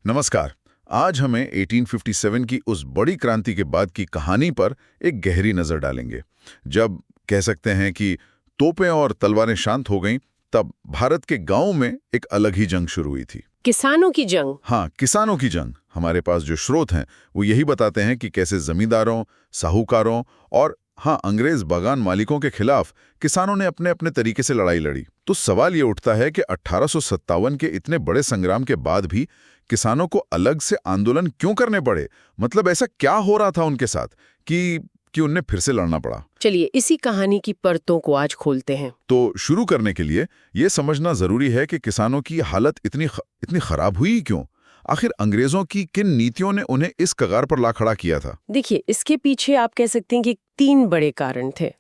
नमस्कार। आज हमें 1857 की उस बड़ी क्रांति के बाद की कहानी पर एक गहरी नजर डालेंगे। जब कह सकते हैं कि तोपें और तलवारें शांत हो गईं, तब भारत के गांवों में एक अलग ही जंग शुरू हुई थी। किसानों की जंग। हाँ, किसानों की जंग। हमारे पास जो स्रोत हैं वो यही बताते हैं कि कैसे जमींदारों, साहूकारों और अंग्रेज बागान मालिकों के खिलाफ किसानों ने अपने अपने तरीके से लड़ाई लड़ी। तो सवाल ये उठता है कि 1857 के इतने बड़े संग्राम के बाद भी किसानों को अलग से आंदोलन क्यों करने पड़े? मतलब ऐसा क्या हो रहा था उनके साथ कि उन्हें फिर से लड़ना पड़ा? चलिए इसी कहानी की परतों को आज खोलते हैं। तो शुरू करने के लिए ये समझना जरूरी है कि किसानों की हालत इतनी खराब हुई क्यों? आखिर अंग्रेजों की किन नीतियों ने उन्हें इस कगार पर ला खड़ा किया था? देखिए, इसके पीछे आप कह सकते हैं कि 3 बड़े कारण थे।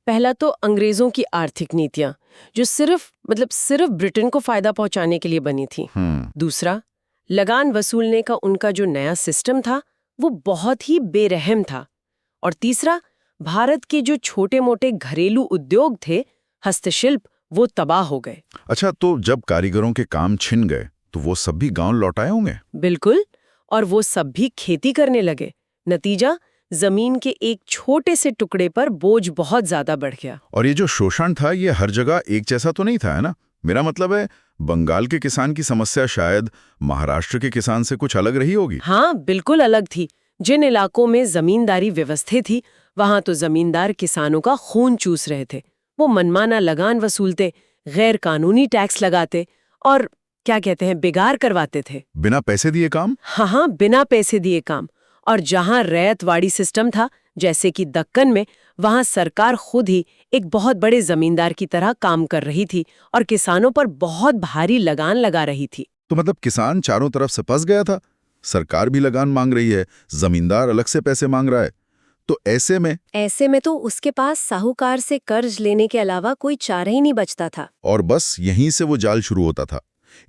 पहला तो अंग्रेजों की आर्थिक नीतियां, जो सिर्फ ब्रिटेन को फायदा पहुंचाने के लिए बनी थी। दूसरा, लगान वसूलने का उनका जो नया सिस्टम था वो बहुत ही बेरहम था। और तीसरा, भारत के जो छोटे मोटे घरेलू उद्योग थे, हस्तशिल्प, वो तबाह हो गए। अच्छा, तो जब कारीगरों के काम छिन गए तो वो सब भी गांव लौट आए होंगे? बिल्कुल, और वो सब भी खेती करने लगे। नतीजा, जमीन के एक छोटे से टुकड़े पर बोझ बहुत ज्यादा बढ़ गया। और ये जो शोषण था ये हर जगह एक जैसा तो नहीं था, है ना? मेरा मतलब है, बंगाल के किसान की समस्या शायद महाराष्ट्र के किसान से कुछ अलग रही होगी। हाँ, बिल्कुल अलग थी। जिन इलाकों में जमींदारी व्यवस्थित थी, वहां तो जमींदार किसानों का खून चूस रहे थे। वो मनमाना लगान वसूलते, गैर कानूनी टैक्स लगाते और बिगाड़ करवाते थे। बिना पैसे दिए काम? हाँ, बिना पैसे दिए काम। और जहां रैयतवाड़ी सिस्टम था, जैसे कि दक्कन में, वहां सरकार खुद ही एक बहुत बड़े जमींदार की तरह काम कर रही थी और किसानों पर बहुत भारी लगान लगा रही थी। तो मतलब किसान चारों तरफ से फंस गया था। सरकार भी लगान मांग रही है, जमींदार अलग से पैसे मांग रहा है। तो ऐसे में तो उसके पास साहूकार से कर्ज लेने के अलावा कोई चारा ही नहीं बचता था। और बस यहीं से वो जाल शुरू होता था।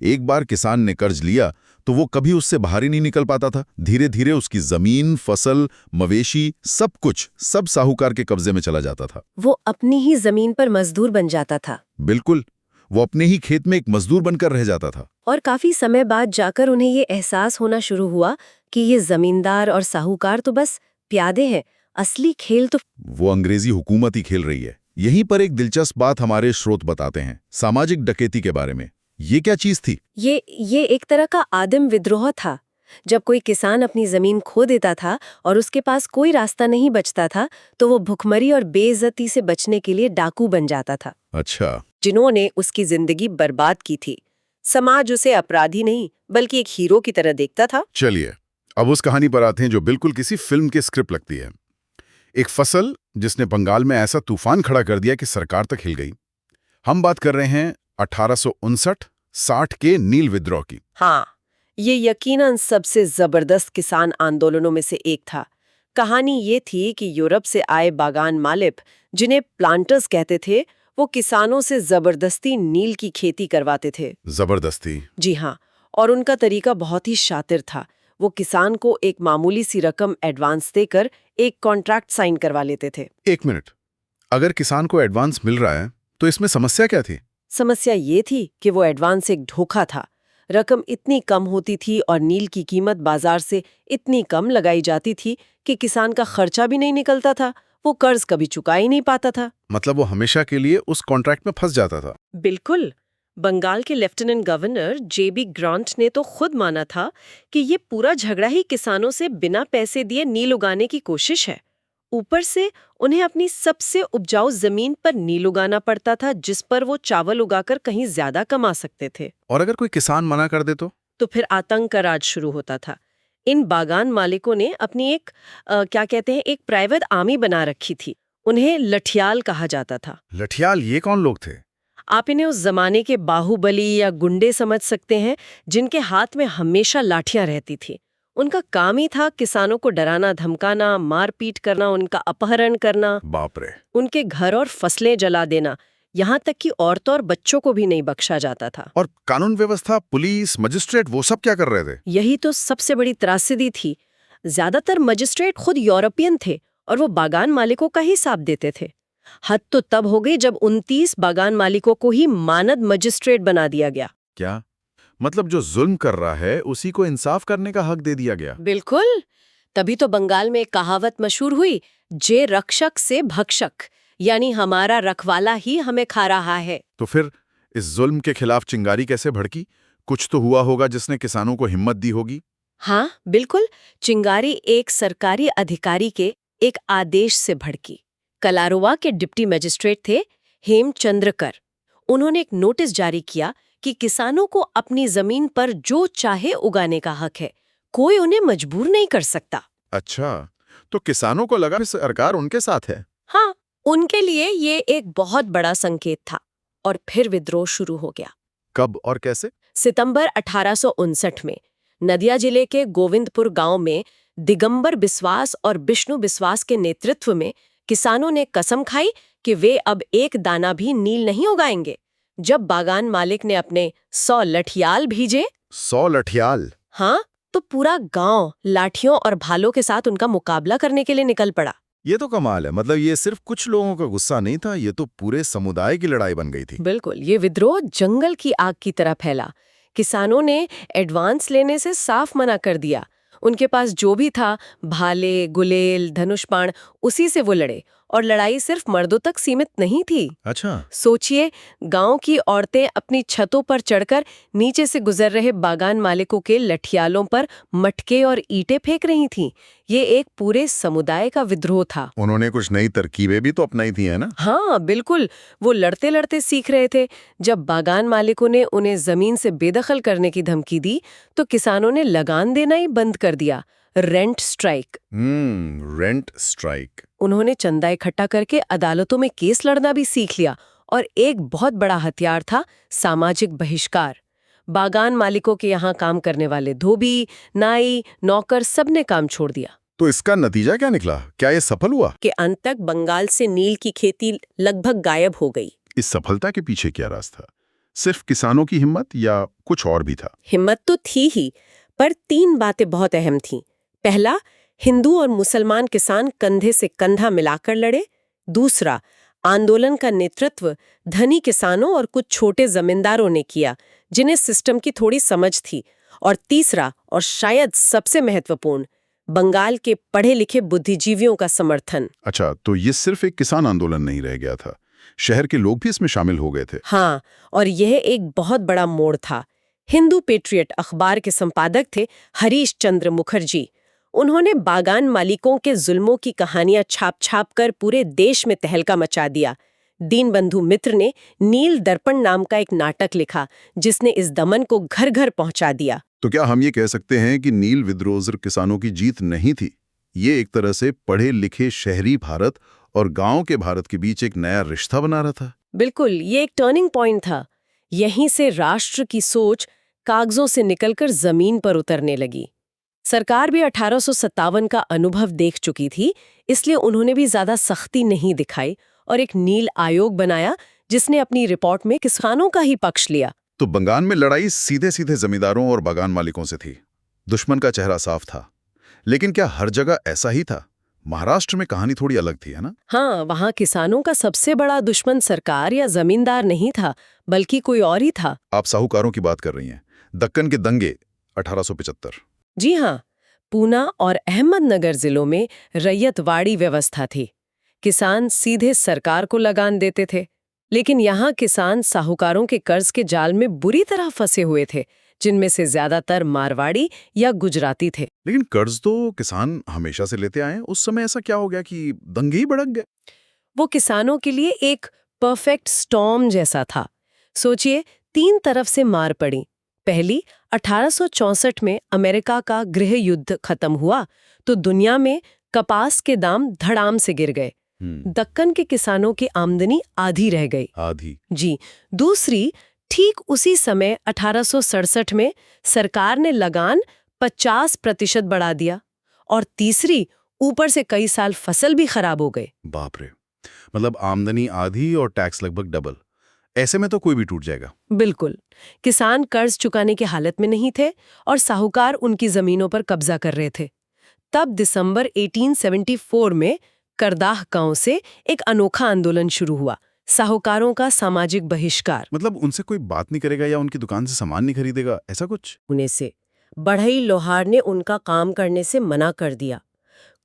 एक बार किसान ने कर्ज लिया तो वो कभी उससे बाहर ही नहीं निकल पाता था। धीरे धीरे उसकी जमीन, फसल, मवेशी, सब साहूकार के कब्जे में चला जाता था। वो अपनी ही जमीन पर मजदूर बन जाता था। बिल्कुल, वो अपने ही खेत में एक मजदूर बनकर रह जाता था। और काफी समय बाद जाकर उन्हें ये एहसास होना शुरू हुआ कि ये जमींदार और साहूकार तो बस प्यादे हैं, असली खेल तो वो अंग्रेजी हुकूमत ही खेल रही है। यहीं पर एक दिलचस्प बात हमारे स्रोत बताते हैं, सामाजिक डकैती के बारे में। ये क्या चीज थी? ये एक तरह का आदिम विद्रोह था। जब कोई किसान अपनी जमीन खो देता था और उसके पास कोई रास्ता नहीं बचता था, तो वो भुखमरी और बेइज्जती से बचने के लिए डाकू बन जाता था। अच्छा। जिन्होंने उसकी जिंदगी बर्बाद की थी। समाज उसे अपराधी नहीं बल्कि एक हीरो की तरह देखता था। चलिए अब उस कहानी पर आते हैं जो बिल्कुल किसी फिल्म की स्क्रिप्ट लगती है। एक फसल जिसने बंगाल में ऐसा तूफान खड़ा कर दिया कि सरकार तक हिल गई। हम बात कर रहे हैं 1859-60 के नील विद्रोह की। हाँ, ये यकीनन सबसे जबरदस्त किसान आंदोलनों में से एक था। कहानी ये थी कि यूरोप से आए बागान मालिक, जिन्हें प्लांटर्स कहते थे, वो किसानों से जबरदस्ती नील की खेती करवाते थे। जबरदस्ती? जी हाँ, और उनका तरीका बहुत ही शातिर था। वो किसान को एक मामूली सी रकम एडवांस देकर एक कॉन्ट्रैक्ट साइन करवा लेते थे। एक मिनट, अगर किसान को एडवांस मिल रहा है तो इसमें समस्या क्या थी? समस्या ये थी कि वो एडवांस एक धोखा था। रकम इतनी कम होती थी और नील की कीमत बाजार से इतनी कम लगाई जाती थी कि किसान का खर्चा भी नहीं निकलता था। वो कर्ज कभी चुका ही नहीं पाता था। मतलब वो हमेशा के लिए उस कॉन्ट्रैक्ट में फंस जाता था। बिल्कुल। बंगाल के लेफ्टिनेंट गवर्नर जेबी ग्रांट ने तो खुद माना था कि ये पूरा झगड़ा ही किसानों से बिना पैसे दिए नील उगाने की कोशिश है। ऊपर से उन्हें अपनी सबसे उपजाऊ जमीन पर नील उगाना पड़ता था, जिस पर वो चावल उगाकर कहीं ज्यादा कमा सकते थे। और अगर कोई किसान मना कर दे तो फिर आतंक का राज शुरू होता था। इन बागान मालिकों ने अपनी एक एक प्राइवेट आर्मी बना रखी थी। उन्हें लठियाल कहा जाता था। लठियाल? ये कौन लोग थे? आप इन्हें उस जमाने के बाहुबली या गुंडे समझ सकते हैं, जिनके हाथ में हमेशा लाठियां रहती थी। उनका काम ही था किसानों को डराना, धमकाना, मारपीट करना, उनका अपहरण करना। बाप रे। उनके घर और फसलें जला देना, यहाँ तक कि औरतों और बच्चों को भी नहीं बख्शा जाता था। और कानून व्यवस्था, पुलिस, मजिस्ट्रेट, वो सब क्या कर रहे थे? यही तो सबसे बड़ी त्रासदी थी। ज्यादातर मजिस्ट्रेट खुद यूरोपियन थे और वो बागान मालिकों का ही हिसाब देते थे। हद तो तब हो गई जब 29 बागान मालिकों को ही मानद मजिस्ट्रेट बना दिया गया। क्या मतलब जो जुल्म कर रहा है उसी को इंसाफ करने का हक दे दिया गया। बिल्कुल। तभी तो बंगाल में एक कहावत मशहूर हुई, जे रक्षक से भक्षक, यानी हमारा रखवाला ही हमें खा रहा है। तो फिर इस जुल्म के खिलाफ चिंगारी कैसे भड़की? कुछ तो हुआ होगा जिसने किसानों को हिम्मत दी होगी। हाँ बिल्कुल, चिंगारी एक सरकारी अधिकारी के एक आदेश से भड़की। कलारुआ के डिप्टी मजिस्ट्रेट थे हेमचंद्रकर। उन्होंने एक नोटिस जारी किया कि किसानों को अपनी जमीन पर जो चाहे उगाने का हक है, कोई उन्हें मजबूर नहीं कर सकता। अच्छा, तो किसानों को लगा कि सरकार उनके साथ है। हाँ, उनके लिए ये एक बहुत बड़ा संकेत था। और फिर विद्रोह शुरू हो गया। कब और कैसे? सितंबर 1859 में नदिया जिले के गोविंदपुर गांव में दिगंबर बिस्वास और विष्णु बिस्वास के नेतृत्व में किसानों ने कसम खाई कि वे अब एक दाना भी नील नहीं उगाएंगे। जब बागान मालिक ने अपने 100 लठियाल भेजे, 100 लठियाल? हाँ, तो पूरा गांव लाठियों और भालों के साथ उनका मुकाबला करने के लिए निकल पड़ा। ये तो कमाल है। मतलब ये सिर्फ कुछ लोगों का गुस्सा नहीं था, ये तो पूरे समुदाय की लड़ाई बन गई थी। बिल्कुल, ये विद्रोह जंगल की आग की तरह फैला। किसानों ने एडवांस लेने से साफ मना कर दिया। उनके पास जो भी था, भाले, गुलेल, धनुष बाण, उसी से वो लड़े। और लड़ाई सिर्फ मर्दों तक सीमित नहीं थी। अच्छा। सोचिए, गांव की औरतें अपनी छतों पर चढ़कर नीचे से गुजर रहे बागान मालिकों के लठियालों पर मटके और ईंटें फेंक रही थीं। ये एक पूरे समुदाय का विद्रोह था। उन्होंने कुछ नई तरकीबें भी तो अपनाई थी, है ना? हाँ बिल्कुल, वो लड़ते लड़ते सीख रहे थे। जब बागान मालिकों ने उन्हें जमीन से बेदखल करने की धमकी दी, तो किसानों ने लगान देना ही बंद कर दिया। Rent strike. Rent strike. उन्होंने चंदा इकट्ठा करके अदालतों में केस लड़ना भी सीख लिया। और एक बहुत बड़ा हथियार था सामाजिक बहिष्कार। बागान मालिकों के यहाँ काम करने वाले धोबी, नाई, नौकर सबने काम छोड़ दिया। तो इसका नतीजा क्या निकला? क्या ये सफल हुआ? कि अंत तक बंगाल से नील की खेती लगभग गायब हो गई। इस सफलता के पीछे क्या राज था? सिर्फ किसानों की हिम्मत या कुछ और भी था? हिम्मत तो थी ही, पर 3 बातें बहुत अहम थीं। पहला, हिंदू और मुसलमान किसान कंधे से कंधा मिलाकर लड़े। दूसरा, आंदोलन का नेतृत्व धनी किसानों और कुछ छोटे जमींदारों ने किया, जिन्हें सिस्टम की थोड़ी समझ थी। और तीसरा, और शायद सबसे महत्वपूर्ण, बंगाल के पढ़े लिखे बुद्धिजीवियों का समर्थन। अच्छा, तो ये सिर्फ एक किसान आंदोलन नहीं रह गया था, शहर के लोग भी इसमें शामिल हो गए थे। हाँ, और यह एक बहुत बड़ा मोड़ था। हिंदू पेट्रियट अखबार के संपादक थे हरीश चंद्र मुखर्जी। उन्होंने बागान मालिकों के जुल्मों की कहानियां छाप छाप कर पूरे देश में तहलका मचा दिया। दीनबंधु मित्र ने नील दर्पण नाम का एक नाटक लिखा, जिसने इस दमन को घर घर पहुंचा दिया। तो क्या हम ये कह सकते हैं कि नील विद्रोह सिर्फ किसानों की जीत नहीं थी? ये एक तरह से पढ़े लिखे शहरी भारत और गांव के भारत के बीच एक नया रिश्ता बना रहा था। बिल्कुल, ये एक टर्निंग पॉइंट था। यहीं से राष्ट्र की सोच कागजों से निकलकर जमीन पर उतरने लगी। सरकार भी 1857 का अनुभव देख चुकी थी, इसलिए उन्होंने भी ज्यादा सख्ती नहीं दिखाई और एक नील आयोग बनाया, जिसने अपनी रिपोर्ट में किसानों का ही पक्ष लिया। तो बंगाल में लड़ाई सीधे सीधे जमींदारों और बागान मालिकों से थी। दुश्मन का चेहरा साफ था। लेकिन क्या हर जगह ऐसा ही था? महाराष्ट्र में कहानी थोड़ी अलग थी, है ना? हाँ, वहाँ किसानों का सबसे बड़ा दुश्मन सरकार या जमींदार नहीं था, बल्कि कोई और ही था। आप साहूकारों की बात कर रही हैं। दक्कन के दंगे 1875। जी हाँ, पूना और अहमदनगर जिलों में रैयतवाड़ी व्यवस्था थी। किसान सीधे सरकार को लगान देते थे, लेकिन यहाँ किसान साहूकारों के कर्ज के जाल में बुरी तरह फंसे हुए थे, जिनमें से ज्यादातर मारवाड़ी या गुजराती थे। लेकिन कर्ज तो किसान हमेशा से लेते आए हैं। उस समय ऐसा क्या हो गया कि दंगे ही भड़क गए? वो किसानों के लिए एक परफेक्ट स्टॉर्म जैसा था। सोचिए, 3 तरफ से मार पड़ी। पहली, 1864 में अमेरिका का गृह युद्ध खत्म हुआ तो दुनिया में कपास के दाम धड़ाम से गिर गए। दक्कन के किसानों की आमदनी आधी रह गई। आधी? जी। दूसरी, ठीक उसी समय 1867 में सरकार ने लगान 50% बढ़ा दिया। और तीसरी, ऊपर से कई साल फसल भी खराब हो गए। बाप रे, मतलब आमदनी आधी और टैक्स लगभग डबल। ऐसे में तो कोई भी टूट जाएगा। बिल्कुल, किसान कर्ज चुकाने की हालत में नहीं थे और साहूकार उनकी जमीनों पर कब्जा कर रहे थे। तब दिसंबर 1874 में करदाह गांव से एक अनोखा आंदोलन शुरू हुआ, साहूकारों का सामाजिक बहिष्कार, मतलब उनसे कोई बात नहीं करेगा या उनकी दुकान से सामान नहीं खरीदेगा, ऐसा कुछ? होने से बढ़ई लोहार ने उनका काम करने से मना कर दिया।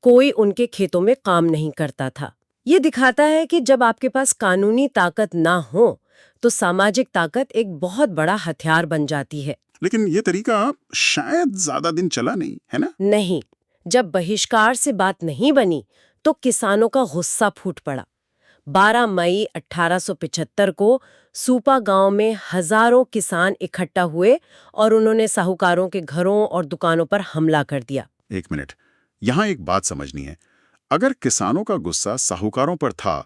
कोई उनके खेतों में काम नहीं करता था। ये दिखाता है कि जब आपके पास कानूनी ताकत ना हो तो सामाजिक ताकत एक बहुत बड़ा हथियार बन जाती है। लेकिन ये तरीका शायद ज्यादा दिन चला नहीं, है ना? नहीं, जब बहिष्कार से बात नहीं बनी तो किसानों का गुस्सा फूट पड़ा। 12 मई 1875 को सूपा गांव में हजारों किसान इकट्ठा हुए और उन्होंने साहूकारों के घरों और दुकानों पर हमला कर दिया। एक मिनट, यहाँ एक बात समझनी है। अगर किसानों का गुस्सा साहूकारों पर था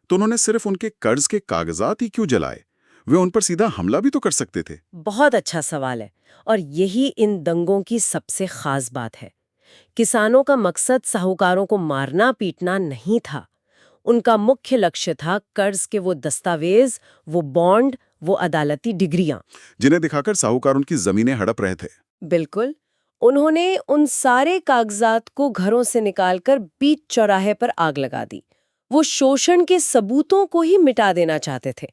तो उन्होंने सिर्फ उनके कर्ज के कागजात ही क्यों जलाए? वे उन पर सीधा हमला भी तो कर सकते थे। बहुत अच्छा सवाल है और यही इन दंगों की सबसे खास बात है। किसानों का मकसद साहूकारों को मारना पीटना नहीं था। उनका मुख्य लक्ष्य था कर्ज के वो दस्तावेज, वो बॉन्ड, वो अदालती डिग्रियां, जिन्हें दिखाकर साहूकार उनकी जमीनें हड़प रहे थे। बिल्कुल। उन्होंने उन सारे कागजात को घरों से निकालकर बीच चौराहे पर आग लगा दी। वो शोषण के सबूतों को ही मिटा देना चाहते थे।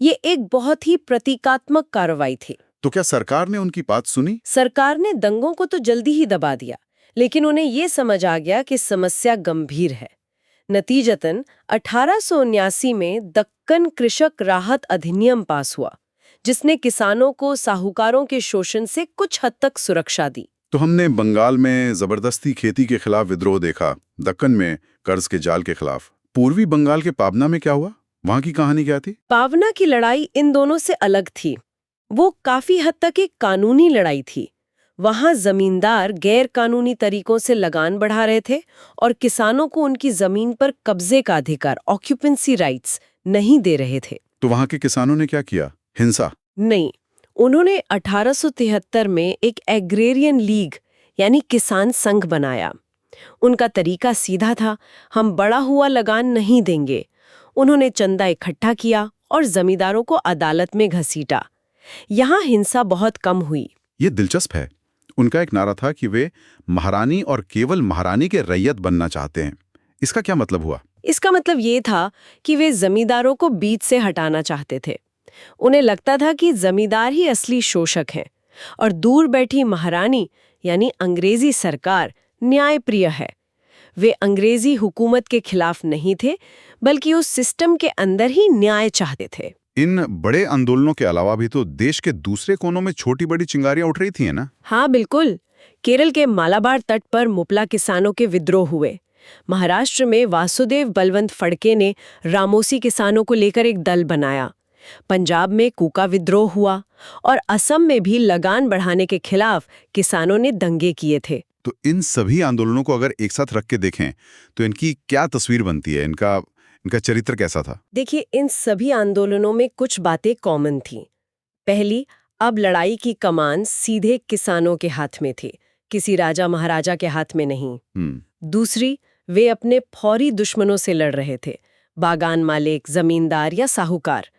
ये एक बहुत ही प्रतीकात्मक कार्रवाई थी। तो क्या सरकार ने उनकी बात सुनी? सरकार ने दंगों को तो जल्दी ही दबा दिया, लेकिन उन्हें ये समझ आ गया कि समस्या गंभीर है। नतीजतन 1879 में दक्कन कृषक राहत अधिनियम पास हुआ, जिसने किसानों को साहूकारों के शोषण से कुछ हद तक सुरक्षा दी। तो हमने बंगाल में जबरदस्ती खेती के खिलाफ विद्रोह देखा, दक्कन में कर्ज के जाल के खिलाफ। पूर्वी बंगाल के पाबना में क्या हुआ? वहां की कहानी क्या थी? पावना की लड़ाई इन दोनों से अलग थी। वो काफी हद तक एक कानूनी लड़ाई थी। वहां जमींदार गैर कानूनी तरीकों से लगान बढ़ा रहे थे और किसानों को उनकी जमीन पर कब्जे का अधिकार, ऑक्यूपेंसी राइट्स, नहीं दे रहे थे। तो वहां के किसानों ने क्या किया? हिंसा? नहीं, उन्होंने 1873 में एक एग्रेरियन लीग यानी किसान संघ बनाया। उनका तरीका सीधा था, हम बढ़ा हुआ लगान नहीं देंगे। उन्होंने चंदा इकट्ठा किया और जमींदारों को अदालत में घसीटा। यहाँ हिंसा बहुत कम हुई। ये दिलचस्प है। उनका एक नारा था कि वे महारानी और केवल महारानी के रैयत बनना चाहते हैं। इसका क्या मतलब हुआ? इसका मतलब ये था कि वे जमींदारों को बीच से हटाना चाहते थे। उन्हें लगता था कि जमींदार ही असली शोषक हैं और दूर बैठी महारानी यानी अंग्रेजी सरकार न्यायप्रिय है। वे अंग्रेजी हुकूमत के खिलाफ नहीं थे, बल्कि उस सिस्टम के अंदर ही न्याय चाहते थे। इन बड़े आंदोलनों के अलावा भी तो देश के दूसरे कोनों में छोटी बड़ी चिंगारियां उठ रही थी, है ना? हाँ बिल्कुल। केरल के मालाबार तट पर मुपला किसानों के विद्रोह हुए। महाराष्ट्र में वासुदेव बलवंत फड़के ने रामोसी किसानों को लेकर एक दल बनाया। पंजाब में कूका विद्रोह हुआ और असम में भी लगान बढ़ाने के खिलाफ किसानों ने दंगे किए थे। तो इन सभी आंदोलनों को अगर एक साथ रख के देखें तो इनकी क्या तस्वीर बनती है? इनका चरित्र कैसा था? देखिए, इन सभी आंदोलनों में कुछ बातें कॉमन थीं। पहली, अब लड़ाई की कमान सीधे किसानों के हाथ में थी, किसी राजा महाराजा के हाथ में नहीं। दूसरी, वे अपने फौरी दुश्मनों से लड़ रहे थे, बागान मालिक, जमींदार या साहूकार।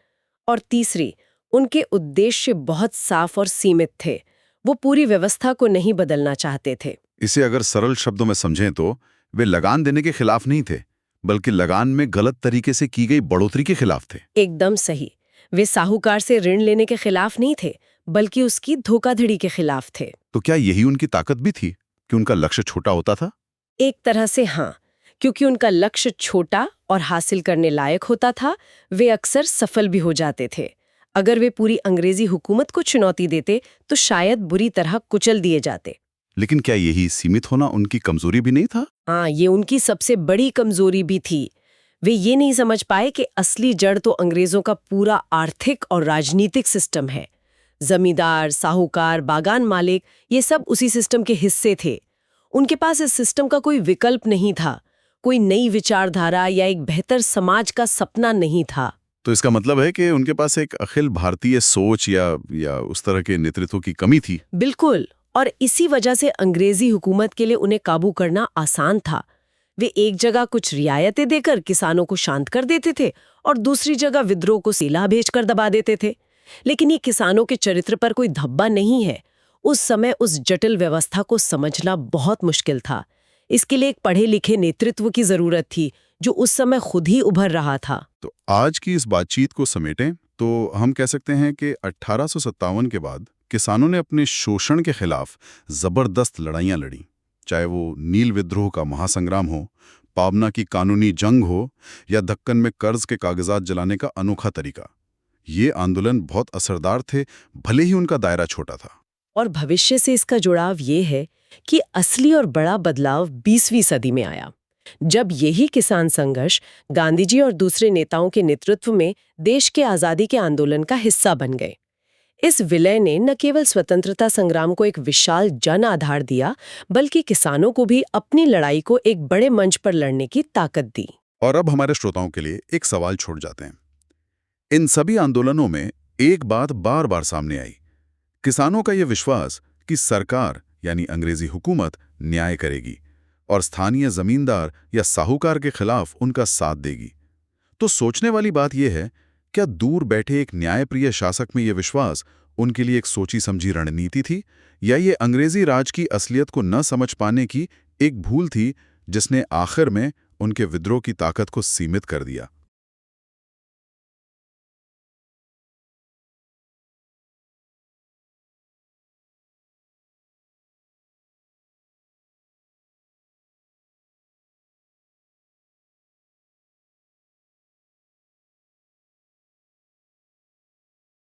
और तीसरी, उनके उद्देश्य बहुत साफ और सीमित थे। वो पूरी व्यवस्था को नहीं बदलना चाहते थे। इसे अगर सरल शब्दों में समझें तो वे लगान देने के खिलाफ नहीं थे, बल्कि लगान में गलत तरीके से की गई बढ़ोतरी के खिलाफ थे। एकदम सही। वे साहूकार से ऋण लेने के खिलाफ नहीं थे, बल्कि उसकी धोखाधड़ी के खिलाफ थे। तो क्या यही उनकी ताकत भी थी कि उनका लक्ष्य छोटा होता था? एक तरह से हाँ, क्योंकि उनका लक्ष्य छोटा और हासिल करने लायक होता था, वे अक्सर सफल भी हो जाते थे। अगर वे पूरी अंग्रेजी हुकूमत को चुनौती देते तो शायद बुरी तरह कुचल दिए जाते। लेकिन क्या यही सीमित होना उनकी कमजोरी भी नहीं था? हाँ, ये उनकी सबसे बड़ी कमजोरी भी थी। वे ये नहीं समझ पाए कि असली जड़ तो अंग्रेजों का पूरा आर्थिक और राजनीतिक सिस्टम है। जमींदार, साहूकार, बागान मालिक, ये सब उसी सिस्टम के हिस्से थे। उनके पास इस सिस्टम का कोई विकल्प नहीं था, कोई नई विचारधारा या एक बेहतर समाज का सपना नहीं था। तो इसका मतलब है कि उनके पास एक अखिल भारतीय सोच या उस तरह के नेतृत्व की कमी थी। बिल्कुल, और इसी वजह से अंग्रेजी हुकूमत के लिए उन्हें काबू करना आसान था। वे एक जगह कुछ रियायतें देकर किसानों को शांत कर देते थे और दूसरी जगह विद्रोह को सीला भेजकर दबा देते थे। लेकिन ये किसानों के चरित्र पर कोई धब्बा नहीं है। उस समय उस जटिल व्यवस्था को समझना बहुत मुश्किल था। इसके लिए एक पढ़े लिखे नेतृत्व की जरूरत थी, जो उस समय खुद ही उभर रहा था। तो आज की इस बातचीत को समेटें तो हम कह सकते हैं कि 1857 के बाद किसानों ने अपने शोषण के खिलाफ जबरदस्त लड़ाइयां लड़ी, चाहे वो नील विद्रोह का महासंग्राम हो, पाबना की कानूनी जंग हो या दक्कन में कर्ज के कागजात जलाने का अनोखा तरीका। ये आंदोलन बहुत असरदार थे, भले ही उनका दायरा छोटा था। और भविष्य से इसका जुड़ाव ये है कि असली और बड़ा बदलाव 20वीं सदी में आया, जब यही किसान संघर्ष गांधी जी और दूसरे नेताओं के नेतृत्व में देश के आज़ादी के आंदोलन का हिस्सा बन गए। इस विलय ने न केवल स्वतंत्रता संग्राम को एक विशाल जन आधार दिया, बल्कि किसानों को भी अपनी लड़ाई को एक बड़े मंच पर लड़ने की ताकत दी। और अब हमारे श्रोताओं के लिए एक सवाल छोड़ जाते हैं। इन सभी आंदोलनों में एक बात बार बार सामने आई, किसानों का यह विश्वास कि सरकार यानी अंग्रेजी हुकूमत न्याय करेगी और स्थानीय जमींदार या साहूकार के खिलाफ उनका साथ देगी। तो सोचने वाली बात यह है, क्या दूर बैठे एक न्यायप्रिय शासक में यह विश्वास उनके लिए एक सोची समझी रणनीति थी, या ये अंग्रेजी राज की असलियत को न समझ पाने की एक भूल थी जिसने आखिर में उनके विद्रोह की ताकत को सीमित कर दिया?